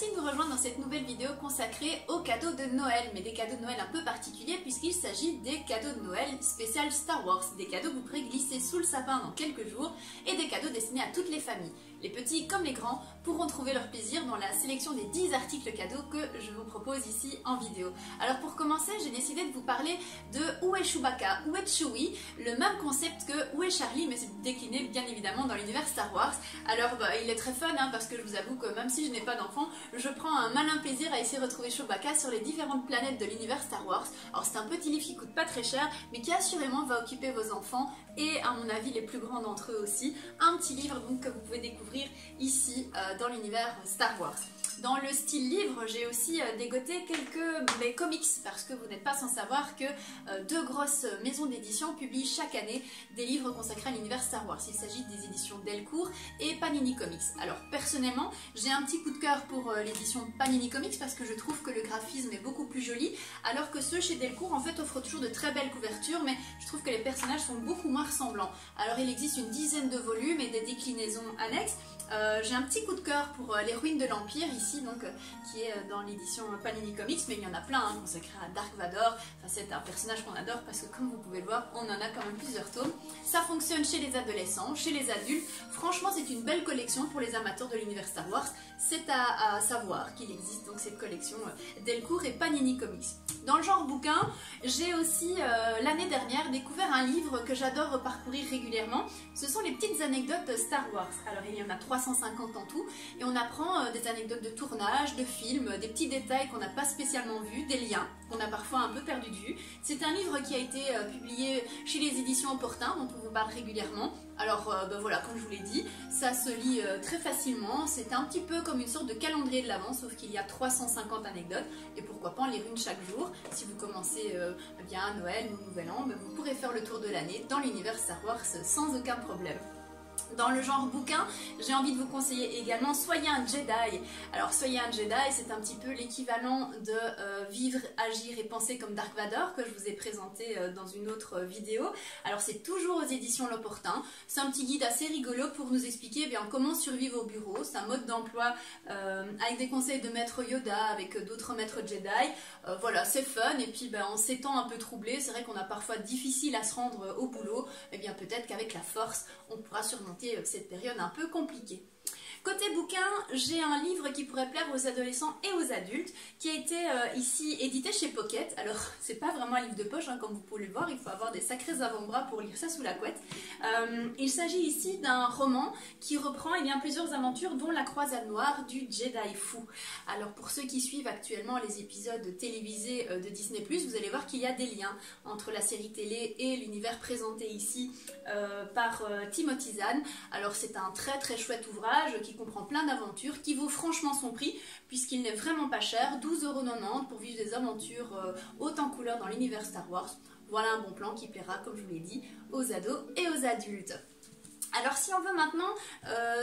Merci de nous rejoindre dans cette nouvelle vidéo consacrée aux cadeaux de Noël, mais des cadeaux de Noël un peu particuliers puisqu'il s'agit des cadeaux de Noël spécial Star Wars, des cadeaux que vous pourrez glisser sous le sapin dans quelques jours et des cadeaux destinés à toutes les familles. Les petits comme les grands pourront trouver leur plaisir dans la sélection des 10 articles cadeaux que je vous propose ici en vidéo. Alors pour commencer, j'ai décidé de vous parler de Où est Chewbacca, Où est Chewie, le même concept que Où est Charlie, mais c'est décliné bien évidemment dans l'univers Star Wars. Alors il est très fun parce que je vous avoue que même si je n'ai pas d'enfant, je prends un malin plaisir à essayer de retrouver Chewbacca sur les différentes planètes de l'univers Star Wars. Alors c'est un petit livre qui coûte pas très cher, mais qui assurément va occuper vos enfants et à mon avis les plus grands d'entre eux aussi. Un petit livre donc que vous pouvez découvrir ici dans l'univers Star Wars. Dans le style livre, j'ai aussi dégoté quelques comics parce que vous n'êtes pas sans savoir que deux grosses maisons d'édition publient chaque année des livres consacrés à l'univers Star Wars. Il s'agit des éditions Delcourt et Panini Comics. Alors personnellement, j'ai un petit coup de cœur pour l'édition Panini Comics parce que je trouve que le graphisme est beaucoup plus joli, alors que ceux chez Delcourt en fait offrent toujours de très belles couvertures, mais je trouve que les personnages sont beaucoup moins ressemblants. Alors il existe une dizaine de volumes et des déclinaisons annexes. J'ai un petit coup de cœur pour Les Ruines de l'Empire ici, donc qui est dans l'édition Panini Comics, mais il y en a plein consacrés à Dark Vador. Enfin, c'est un personnage qu'on adore parce que comme vous pouvez le voir, on en a quand même plusieurs tomes. Ça fonctionne chez les adolescents, chez les adultes. Franchement, c'est une belle collection pour les amateurs de l'univers Star Wars. C'est à savoir qu'il existe donc cette collection Delcourt et Panini Comics. Dans le genre bouquin, j'ai aussi l'année dernière découvert un livre que j'adore parcourir régulièrement. Ce sont les petites anecdotes de Star Wars. Alors il y en a 350 en tout et on apprend des anecdotes de tournage, de films, des petits détails qu'on n'a pas spécialement vus, des liens qu'on a parfois un peu perdus de vue. C'est un livre qui a été publié chez les éditions Opportun dont on vous parle régulièrement. Alors voilà, comme je vous l'ai dit, ça se lit très facilement, c'est un petit peu comme une sorte de calendrier de l'Avent, sauf qu'il y a 350 anecdotes, et pourquoi pas en lire une chaque jour. Si vous commencez bien à Noël ou Nouvel An, vous pourrez faire le tour de l'année dans l'univers Star Wars sans aucun problème. Dans le genre bouquin, j'ai envie de vous conseiller également Soyez un Jedi. Alors Soyez un Jedi, c'est un petit peu l'équivalent de Vivre, Agir et Penser comme Dark Vador que je vous ai présenté dans une autre vidéo. Alors c'est toujours aux éditions L'Opportun. C'est un petit guide assez rigolo pour nous expliquer comment survivre au bureau. C'est un mode d'emploi avec des conseils de maître Yoda, avec d'autres maîtres Jedi. Voilà, c'est fun et puis en ces temps un peu troublés, c'est vrai qu'on a parfois difficile à se rendre au boulot. Et bien peut-être qu'avec la force, on pourra surmonter cette période un peu compliquée. Côté bouquin, j'ai un livre qui pourrait plaire aux adolescents et aux adultes, qui a été ici édité chez Pocket. Alors, c'est pas vraiment un livre de poche, comme vous pouvez le voir, il faut avoir des sacrés avant-bras pour lire ça sous la couette. Il s'agit ici d'un roman qui reprend plusieurs aventures, dont la croisade noire du Jedi fou. Alors, pour ceux qui suivent actuellement les épisodes télévisés de Disney+, vous allez voir qu'il y a des liens entre la série télé et l'univers présenté ici par Timothy Zahn. Alors, c'est un très très chouette ouvrage qui comprend plein d'aventures, qui vaut franchement son prix puisqu'il n'est vraiment pas cher, 12,90 € pour vivre des aventures hautes en couleurs dans l'univers Star Wars. Voilà un bon plan qui plaira, comme je vous l'ai dit, aux ados et aux adultes. Alors si on veut maintenant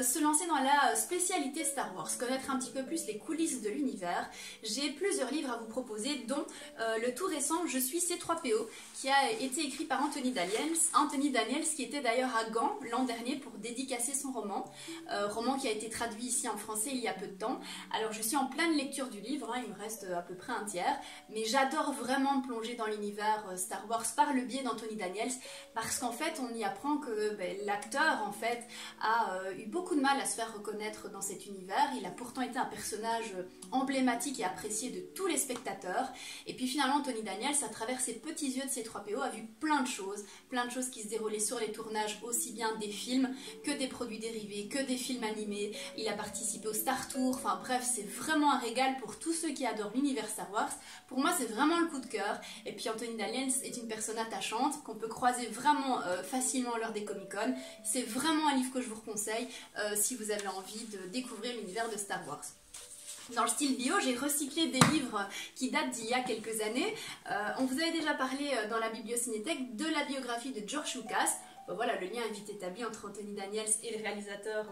se lancer dans la spécialité Star Wars, connaître un petit peu plus les coulisses de l'univers, j'ai plusieurs livres à vous proposer, dont le tout récent Je suis C3PO, qui a été écrit par Anthony Daniels, qui était d'ailleurs à Gand l'an dernier pour dédicacer son roman, roman qui a été traduit ici en français il y a peu de temps. Alors je suis en pleine lecture du livre, il me reste à peu près un tiers, mais j'adore vraiment me plonger dans l'univers Star Wars par le biais d'Anthony Daniels, parce qu'en fait on y apprend que l'acteur en fait a eu beaucoup de mal à se faire reconnaître dans cet univers. Il a pourtant été un personnage emblématique et apprécié de tous les spectateurs, et puis finalement Tony Daniels, à travers ses petits yeux de C3PO, a vu plein de choses qui se déroulaient sur les tournages, aussi bien des films que des produits dérivés, que des films animés. Il a participé au Star Tour, enfin bref, c'est vraiment un régal pour tous ceux qui adorent l'univers Star Wars. Pour moi c'est vraiment le coup de cœur, et puis Anthony Daniels est une personne attachante qu'on peut croiser vraiment facilement lors des Comic-Con. C'est vraiment un livre que je vous conseille si vous avez envie de découvrir l'univers de Star Wars. Dans le style bio, j'ai recyclé des livres qui datent d'il y a quelques années. On vous avait déjà parlé dans la Bibliocinéthèque de la biographie de George Lucas. Voilà, le lien est vite établi entre Anthony Daniels et le réalisateur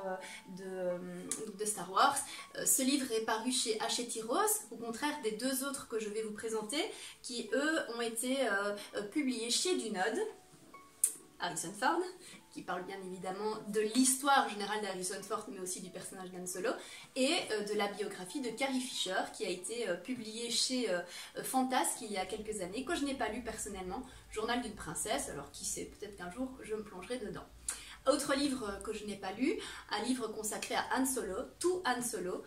de Star Wars. Ce livre est paru chez Hachette Rose, au contraire des deux autres que je vais vous présenter, qui eux ont été publiés chez Dunod. Harrison Ford, qui parle bien évidemment de l'histoire générale d'Harrison Ford, mais aussi du personnage d'Han Solo, et de la biographie de Carrie Fisher, qui a été publiée chez Fantasque il y a quelques années, que je n'ai pas lu personnellement, Journal d'une princesse, alors qui sait, peut-être qu'un jour je me plongerai dedans. Autre livre que je n'ai pas lu, un livre consacré à Han Solo, tout Han Solo,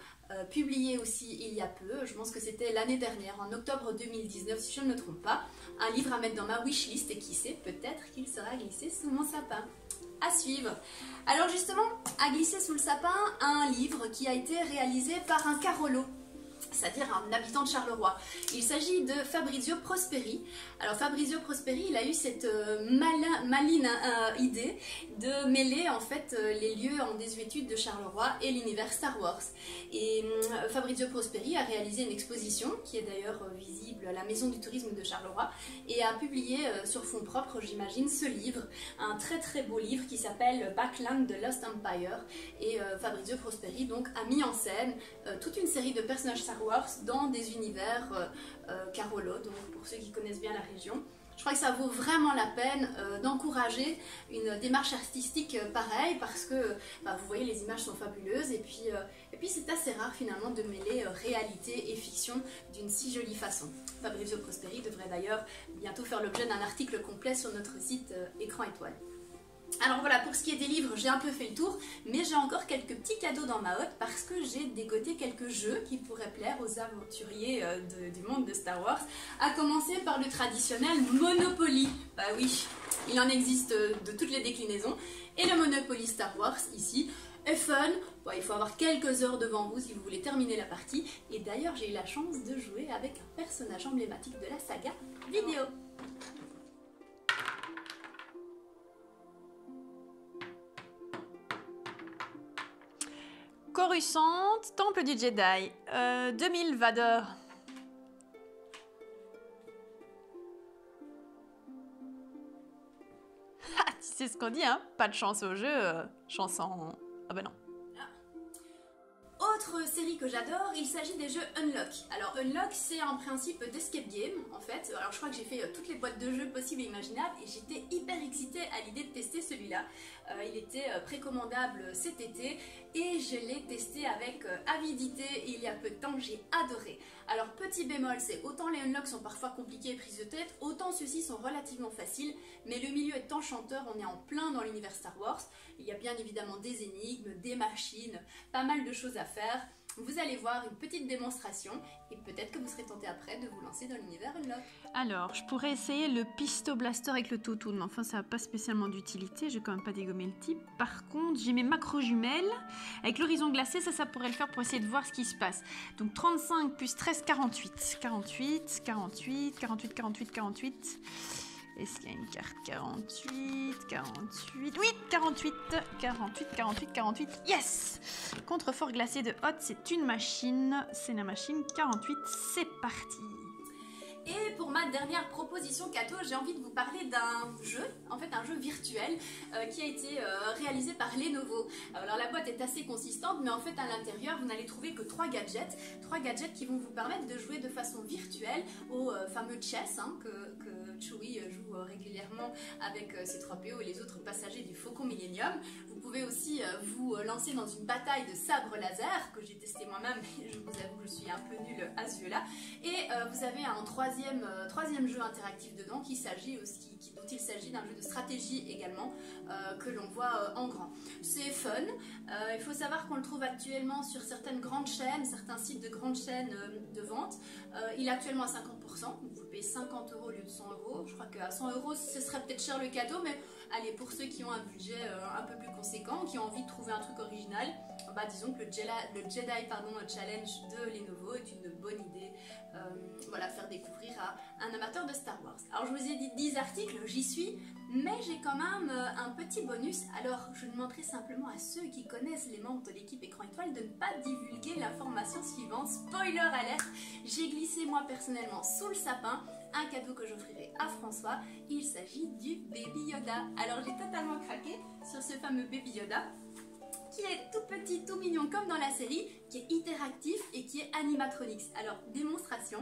publié aussi il y a peu, je pense que c'était l'année dernière, en octobre 2019 si je ne me trompe pas, un livre à mettre dans ma wishlist et qui sait, peut-être qu'il sera glissé sous mon sapin. À suivre. Alors justement, à glisser sous le sapin, un livre qui a été réalisé par un Carolo, c'est-à-dire un habitant de Charleroi. Il s'agit de Fabrizio Prosperi. Alors Fabrizio Prosperi, il a eu cette maligne idée de mêler en fait les lieux en désuétude de Charleroi et l'univers Star Wars. Et Fabrizio Prosperi a réalisé une exposition qui est d'ailleurs visible à la Maison du Tourisme de Charleroi et a publié sur fonds propres, j'imagine, ce livre, un très très beau livre qui s'appelle Backland de Lost Empire. Et Fabrizio Prosperi donc a mis en scène toute une série de personnages Star Wars dans des univers Carolo, donc pour ceux qui connaissent bien la région. Je crois que ça vaut vraiment la peine d'encourager une démarche artistique pareille parce que vous voyez, les images sont fabuleuses et puis c'est assez rare finalement de mêler réalité et fiction d'une si jolie façon. Fabrizio Prosperi devrait d'ailleurs bientôt faire l'objet d'un article complet sur notre site Écran Étoile. Alors voilà, pour ce qui est des livres, j'ai un peu fait le tour, mais j'ai encore quelques petits cadeaux dans ma hotte parce que j'ai dégoté quelques jeux qui pourraient plaire aux aventuriers du monde de Star Wars, à commencer par le traditionnel Monopoly. Bah oui, il en existe de toutes les déclinaisons, et le Monopoly Star Wars ici est fun. Bon, il faut avoir quelques heures devant vous si vous voulez terminer la partie, et d'ailleurs j'ai eu la chance de jouer avec un personnage emblématique de la saga vidéo. Coruscant, Temple du Jedi, 2000 Vador. Ah, tu sais ce qu'on dit, hein? Pas de chance au jeu, chance en... Ah bah non. Autre série que j'adore, il s'agit des jeux Unlock. Alors Unlock, c'est un principe d'escape game en fait. Alors je crois que j'ai fait toutes les boîtes de jeux possibles et imaginables et j'étais hyper excitée à l'idée de tester celui-là. Il était précommandable cet été et je l'ai testé avec avidité il y a peu de temps, j'ai adoré. Alors petit bémol, c'est autant les Unlock sont parfois compliqués et prises de tête, autant ceux-ci sont relativement faciles, mais le milieu est enchanteur, on est en plein dans l'univers Star Wars. Il y a bien évidemment des énigmes, des machines, pas mal de choses à faire. Vous allez voir une petite démonstration et peut-être que vous serez tenté après de vous lancer dans l'univers Unlock. Alors, je pourrais essayer le Pisto Blaster avec le Totoon, mais enfin ça n'a pas spécialement d'utilité, j'ai quand même pas dégommer le type. Par contre, j'ai mes macros jumelles. Avec l'horizon glacé, ça pourrait le faire pour essayer de voir ce qui se passe. Donc 35 plus 13, 48. 48, 48, 48, 48, 48... Est-ce qu'il y a une carte 48, 48, oui, 48, 48, 48, 48, yes! Contrefort glacé de Hoth, c'est une machine, c'est la machine 48, c'est parti! Et pour ma dernière proposition cadeau, j'ai envie de vous parler d'un jeu, en fait un jeu virtuel qui a été réalisé par Lenovo. Alors la boîte est assez consistante, mais en fait à l'intérieur vous n'allez trouver que 3 gadgets qui vont vous permettre de jouer de façon virtuelle au fameux chess que Chewie joue régulièrement avec ses 3PO et les autres passagers du Faucon Millenium. Vous pouvez aussi vous lancer dans une bataille de sabre laser que j'ai testé moi-même, mais je vous avoue que je suis un peu nulle à ce jeu-là. Et vous avez un troisième jeu interactif dedans dont il s'agit d'un jeu de stratégie également que l'on voit en grand. C'est fun, il faut savoir qu'on le trouve actuellement sur certaines grandes chaînes, certains sites de grandes chaînes de vente. Il est actuellement à 50%, vous payez 50 € au lieu de 100 €. Je crois qu'à 100 € ce serait peut-être cher le cadeau, mais allez, pour ceux qui ont un budget un peu plus conséquent, qui ont envie de trouver un truc original, disons que le Jedi Challenge de Lenovo est une bonne idée. Voilà, faire découvrir à un amateur de Star Wars. Alors je vous ai dit 10 articles, j'y suis, mais j'ai quand même un petit bonus. Alors je demanderai simplement à ceux qui connaissent les membres de l'équipe Écran Étoile de ne pas divulguer l'information suivante. Spoiler alert, j'ai glissé moi personnellement sous le sapin un cadeau que j'offrirai à François. Il s'agit du Baby Yoda. Alors j'ai totalement craqué sur ce fameux Baby Yoda, qui est tout petit, tout mignon comme dans la série, qui est interactif et qui est animatronics. Alors, démonstration.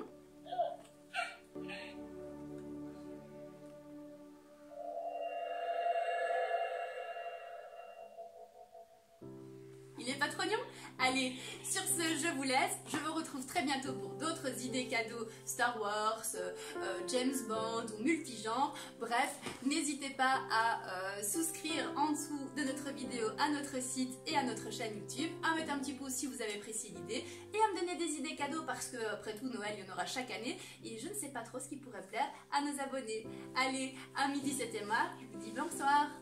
est pas trop mignon? Allez, sur ce, je vous laisse. Je vous retrouve très bientôt pour d'autres idées cadeaux Star Wars, James Bond ou multigenre. Bref, n'hésitez pas à souscrire en dessous de notre vidéo à notre site et à notre chaîne YouTube, à mettre un petit pouce si vous avez apprécié l'idée et à me donner des idées cadeaux parce que après tout Noël il y en aura chaque année et je ne sais pas trop ce qui pourrait plaire à nos abonnés. Allez, à midi c'était Marc, je vous dis bonsoir.